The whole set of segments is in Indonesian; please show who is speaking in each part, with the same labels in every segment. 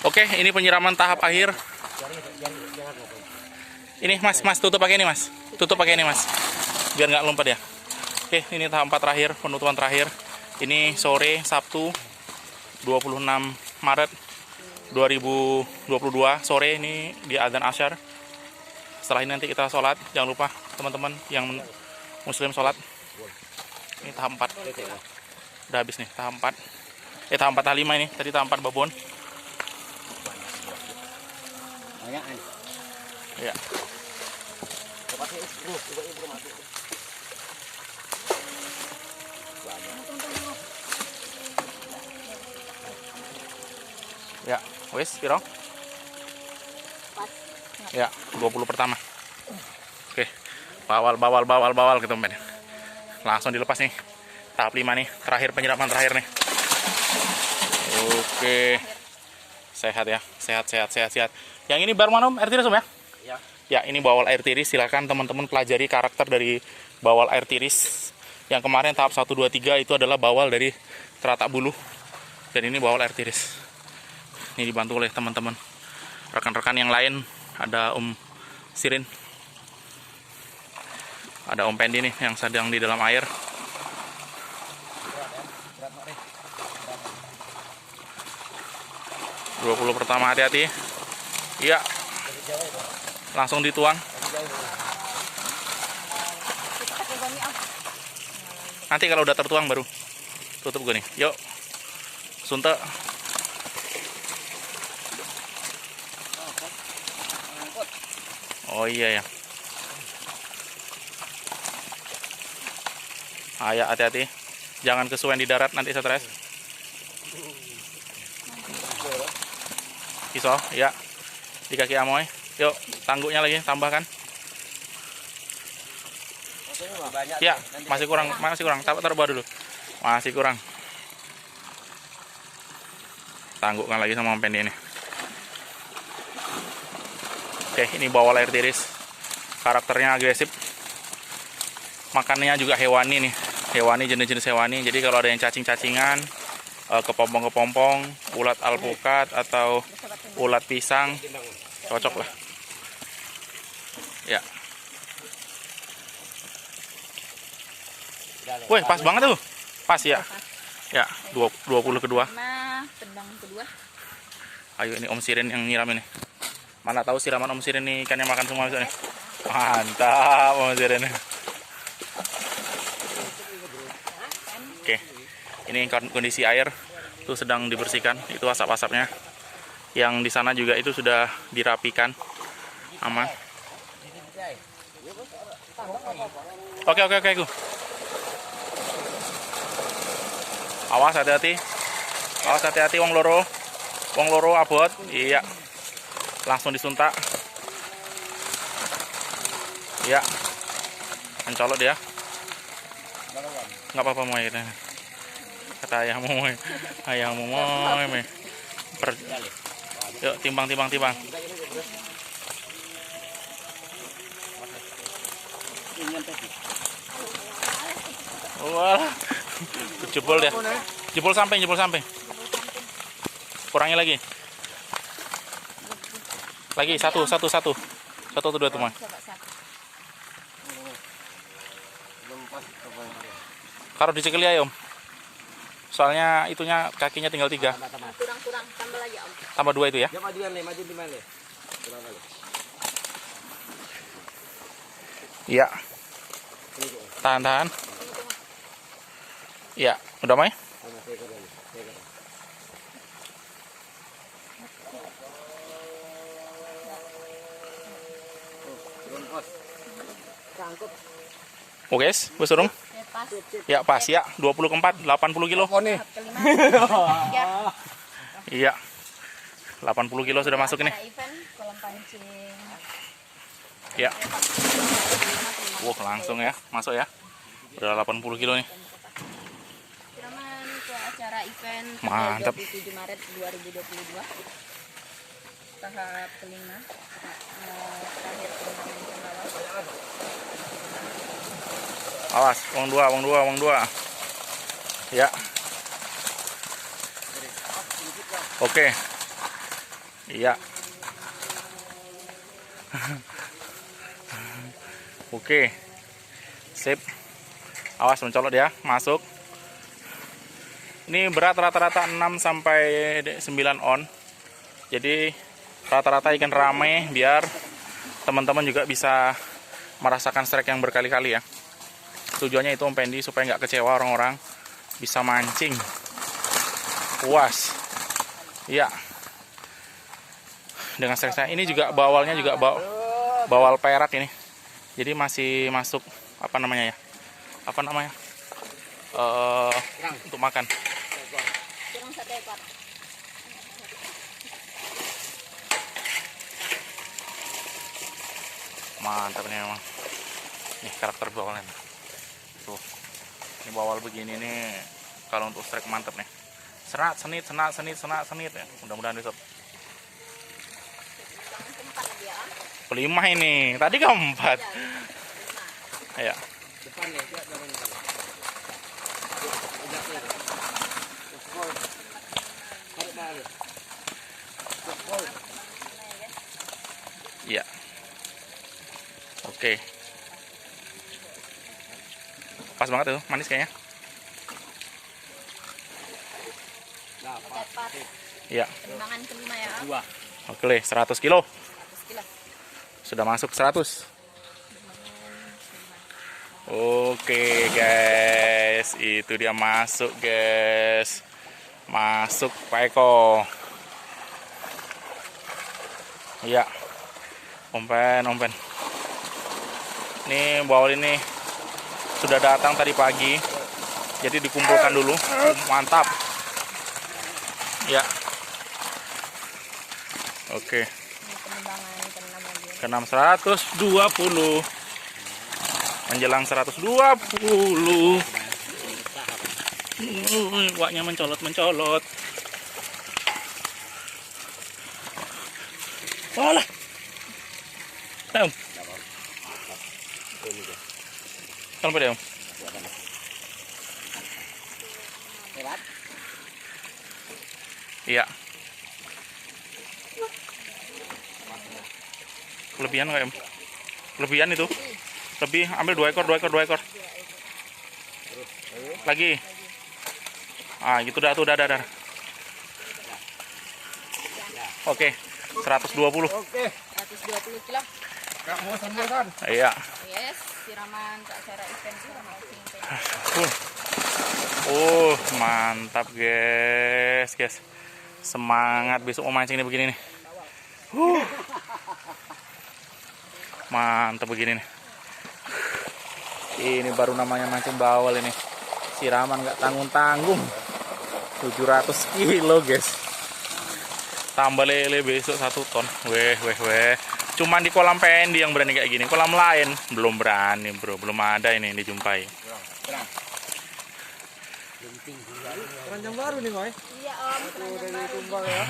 Speaker 1: Oke, ini penyiraman tahap akhir. Ini mas tutup pakai ini mas. Tutup pakai ini mas. Biar nggak lompat ya. Oke, ini tahap 4 terakhir, penutupan terakhir. Ini sore Sabtu 26 Maret 2022 sore ini di adzan asyar. Setelah ini nanti kita sholat. Jangan lupa teman-teman yang muslim sholat. Ini tahap 4. Udah habis nih tahap 4. Tahap 4 tahap 5 ini. Tadi tahap 4 babon. Ya. Ya, wes piro? Ya, 20 pertama. Oke. Bawal gitu, teman. Langsung dilepas nih. Tahap 5 nih, terakhir penyiraman terakhir nih. Oke. Sehat ya. Sehat. Yang ini bar mana, Om? Air tiris, Om ya? Ya, ini bawal air tiris. Silakan teman-teman pelajari karakter dari bawal air tiris. Yang kemarin tahap 1 2 3 itu adalah bawal dari teratak bulu. Dan ini bawal air tiris. Ini dibantu oleh teman-teman rekan-rekan yang lain. Ada Om Sirin, ada Om Pendi nih yang sedang di dalam air. Dua 20 pertama, hati-hati. Iya, langsung dituang. Nanti kalau udah tertuang baru tutup gue nih. Yuk, suntek. Oh iya ya. Ayo hati-hati. Jangan kesuwen di darat nanti stres. Iso, ya. Di kaki amoy. Yuk, tangguknya lagi tambahkan. Ya, masih kurang. Taruh bawah dulu. Masih kurang. Tanggukkan lagi sama Pendi ini. Oke, ini bawal air tiris. Karakternya agresif. Makannya juga hewani nih. Hewani, jenis-jenis hewani. Jadi kalau ada yang cacing-cacingan, kepompong-kepompong, ulat alpukat atau ulat pisang, cocok lah. Ya. Wih, pas banget tuh. Pas ya. Ya, 20 kedua.
Speaker 2: Tendang kedua.
Speaker 1: Ayo, ini Om Sirin yang nyiram ini. Mana tahu siraman Om Sirin ini ikannya makan semua misalnya. Mantap Om Sirin. Oke. Ini kondisi air itu sedang dibersihkan, itu asap-asapnya. Yang di sana juga itu sudah dirapikan. Aman. Oke. Awas hati-hati wong loro abot. Iya. Langsung disuntak. Ya. Mencolot dia. Nggak apa-apa moy. Kata ayahmu moy. Yuk timbang. Wah. Jebol dia. Jebol sampai. Kurangi lagi. Lagi satu atau dua teman. Kalau dicekeli ya Om. Soalnya itunya kakinya tinggal 3.
Speaker 2: Kurang tambah lagi Om.
Speaker 1: Tambah 2 itu ya. Iya. Tahan. Iya, udah Mai? Oke guys, wes urung? Ya pas ya, 20 ke 4, 80 kilo. Iya. 80 kilo sudah masuk ini. Ya. Wah, langsung ya, masuk ya. Udah 80 kilo nih.
Speaker 2: Siraman ke acara event
Speaker 1: Mantap.
Speaker 2: 27 Maret 2022. Tahap kelima. Terakhir turnamen pembawa.
Speaker 1: Awas, wong dua. Ya. Oke. Iya. Oke. Sip. Awas mencolot ya, masuk. Ini berat rata-rata 6 sampai 9 on. Jadi rata-rata ikan rame biar teman-teman juga bisa merasakan strike yang berkali-kali ya. Tujuannya itu Om Pendi supaya nggak kecewa orang-orang, bisa mancing puas. Iya. Dengan strike saya ini juga bawalnya juga bawal perak ini. Jadi masih masuk apa namanya ya? Apa namanya? Untuk makan.
Speaker 2: Kurang 1 ekor.
Speaker 1: Mantap nih emang. Nih karakter bawalnya. Tuh. Ini bawal begini nih kalau untuk strike mantap nih. Senat, senit ya. Mudah-mudahan besok.
Speaker 2: Keempat lagi ya.
Speaker 1: Kelima ini. Tadi keempat. Ya.
Speaker 3: Depan ya,
Speaker 1: Iya. Oke. Pas banget tuh, manis kayaknya.
Speaker 2: Tepat.
Speaker 1: Iya.
Speaker 2: Timbangan kelima ya.
Speaker 1: Oke, 100 kilo.
Speaker 2: 100 kilo.
Speaker 1: Sudah masuk 100. Oke guys, itu dia masuk guys. Masuk Pak Eko. Iya. Ompen. Ini bawal ini sudah datang tadi pagi. Jadi dikumpulkan dulu. Mantap. Ya. Oke.
Speaker 2: Ini penimbangan keenam lagi.
Speaker 1: Ke-6 120. Menjelang 120. Waknya mencolot. Walah. Om. Kalau pada Om. Iya. Kelebihan nggak Om? Kelebihan itu. Lebih, ambil 2 ekor. Lagi. Ah, gitu dah. Oke, 120.
Speaker 3: Oke.
Speaker 2: 120 kilo.
Speaker 3: Kak bosan.
Speaker 1: Iya.
Speaker 2: Yes, siraman ke acara event siraman.
Speaker 1: Mantap guys. Semangat besok mau mancing nih begini nih. Mantap begini nih. Ini baru namanya mancing bawal ini. Siraman nggak tanggung-tanggung. 700 kilo guys. Tambah lele besok 1 ton. Weh. Cuman di kolam Pendi yang berani kayak gini. Kolam lain belum berani bro. Belum ada ini yang dijumpai.
Speaker 3: Keranjang baru nih, Boy.
Speaker 2: Iya Om, keranjang baru.
Speaker 3: Tumbang ya.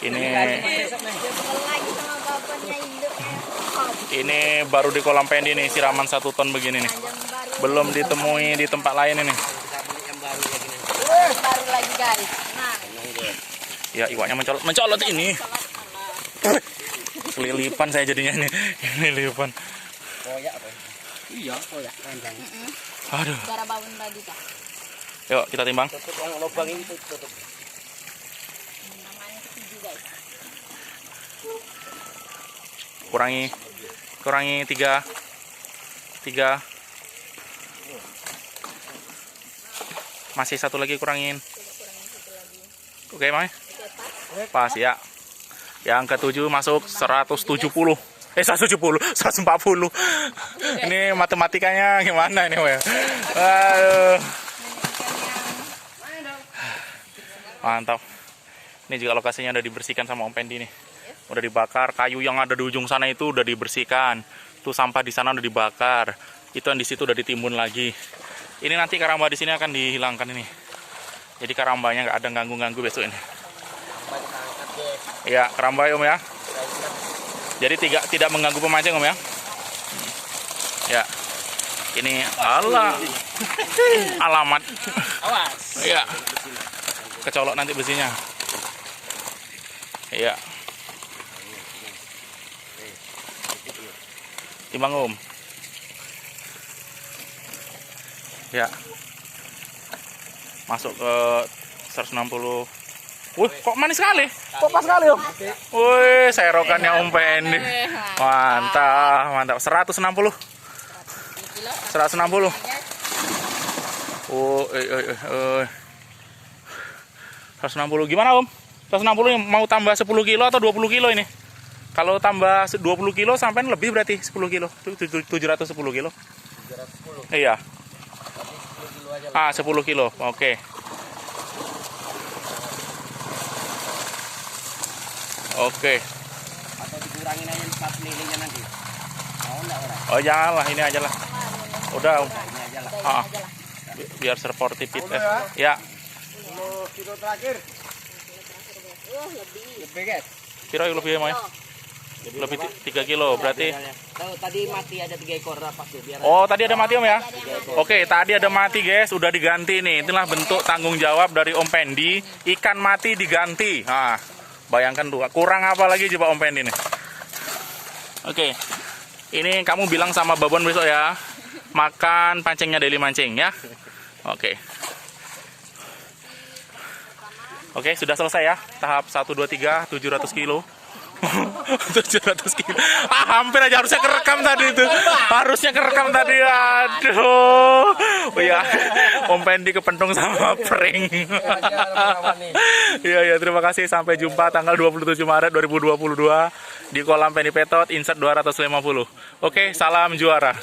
Speaker 1: Ini
Speaker 2: Lagi sama bapaknya induknya.
Speaker 1: ini baru di kolam Pendi nih siraman 1 ton begini nih.
Speaker 2: Keranjang baru.
Speaker 1: Belum ditemui di tempat lain ini.
Speaker 2: Baru lagi guys. Nah,
Speaker 1: Ya iwaknya mencolot ini. Kelilipan saya jadinya ini. Kelilipan.
Speaker 3: Koyak apa? Iya, koyak keranjang.
Speaker 1: Aduh.
Speaker 2: cara bangun tadi Kak.
Speaker 1: Yuk kita timbang.
Speaker 3: Tutup yang lubang ini tutup.
Speaker 2: Namanya ketujuh guys.
Speaker 1: Kurangi 3. Masih 1 lagi kurangin. Oke, Mai. Pas ya. Yang ke-7 masuk 170. 170, 140. Ini matematikanya gimana ini, Wel? Aduh. Mantap. Ini juga lokasinya udah dibersihkan sama Om Pendi nih. Udah dibakar, kayu yang ada di ujung sana itu udah dibersihkan. Tuh sampah di sana udah dibakar. Itu yang di situ udah ditimbun lagi. Ini nanti karamba di sini akan dihilangkan ini. Jadi karambanya nggak ada ganggu-ganggu besok ini. Ya, karamba Om ya. Jadi tidak mengganggu pemancing Om ya. Ya. Ini alamat.
Speaker 3: Awas.
Speaker 1: Iya. Kecolok nanti besinya. Iya. Timbang Om. Ya. Masuk ke 160. Wih, kok manis sekali? Kok pas sekali, Om? Wih, serokannya Om Pendi. Mantap, mantap. 160. 160. Oh, 160 gimana Om? 160 yang mau tambah 10 kilo atau 20 kilo ini? Kalau tambah 20 kilo sampai lebih berarti 10 kilo. 710 kilo.
Speaker 3: 710.
Speaker 1: Iya.
Speaker 3: Tapi 10 kilo aja lah.
Speaker 1: 10 kilo. Oke. Oke.
Speaker 3: Atau dikurangin aja 4 lilingnya nanti. Mau enggak orang?
Speaker 1: Oh janganlah, ini aja lah. Udah Om.
Speaker 3: Ini aja lah.
Speaker 1: Ah, biar sportivitas. Ya.
Speaker 3: 10 kilo terakhir.
Speaker 2: Lebih.
Speaker 3: Lebih guys.
Speaker 1: Kira lebih ya, Mai? Lebih 3 kilo berarti.
Speaker 3: Tahu tadi mati ada 3 ekor apa tuh biar.
Speaker 1: Oh, tadi ada mati Om ya? Oke, tadi ada mati guys, udah diganti nih. Itulah bentuk tanggung jawab dari Om Pendi. Ikan mati diganti. Nah, bayangkan tuh, kurang apa lagi coba Om Pendi nih. Oke, ini kamu bilang sama Babon besok ya, makan pancingnya Deli Mancing ya. Oke. Oke, sudah selesai ya. Tahap 1, 2, 3, 700 kilo. 700 kilo. Hampir aja harusnya kerekam tadi itu. Harusnya kerekam tadi. Aduh. Oh ya, Om Pendi kepentung sama prank. Iya, ya, terima kasih. Sampai jumpa tanggal 27 Maret 2022 di kolam Pendi Petot Insert 250. Oke, salam juara.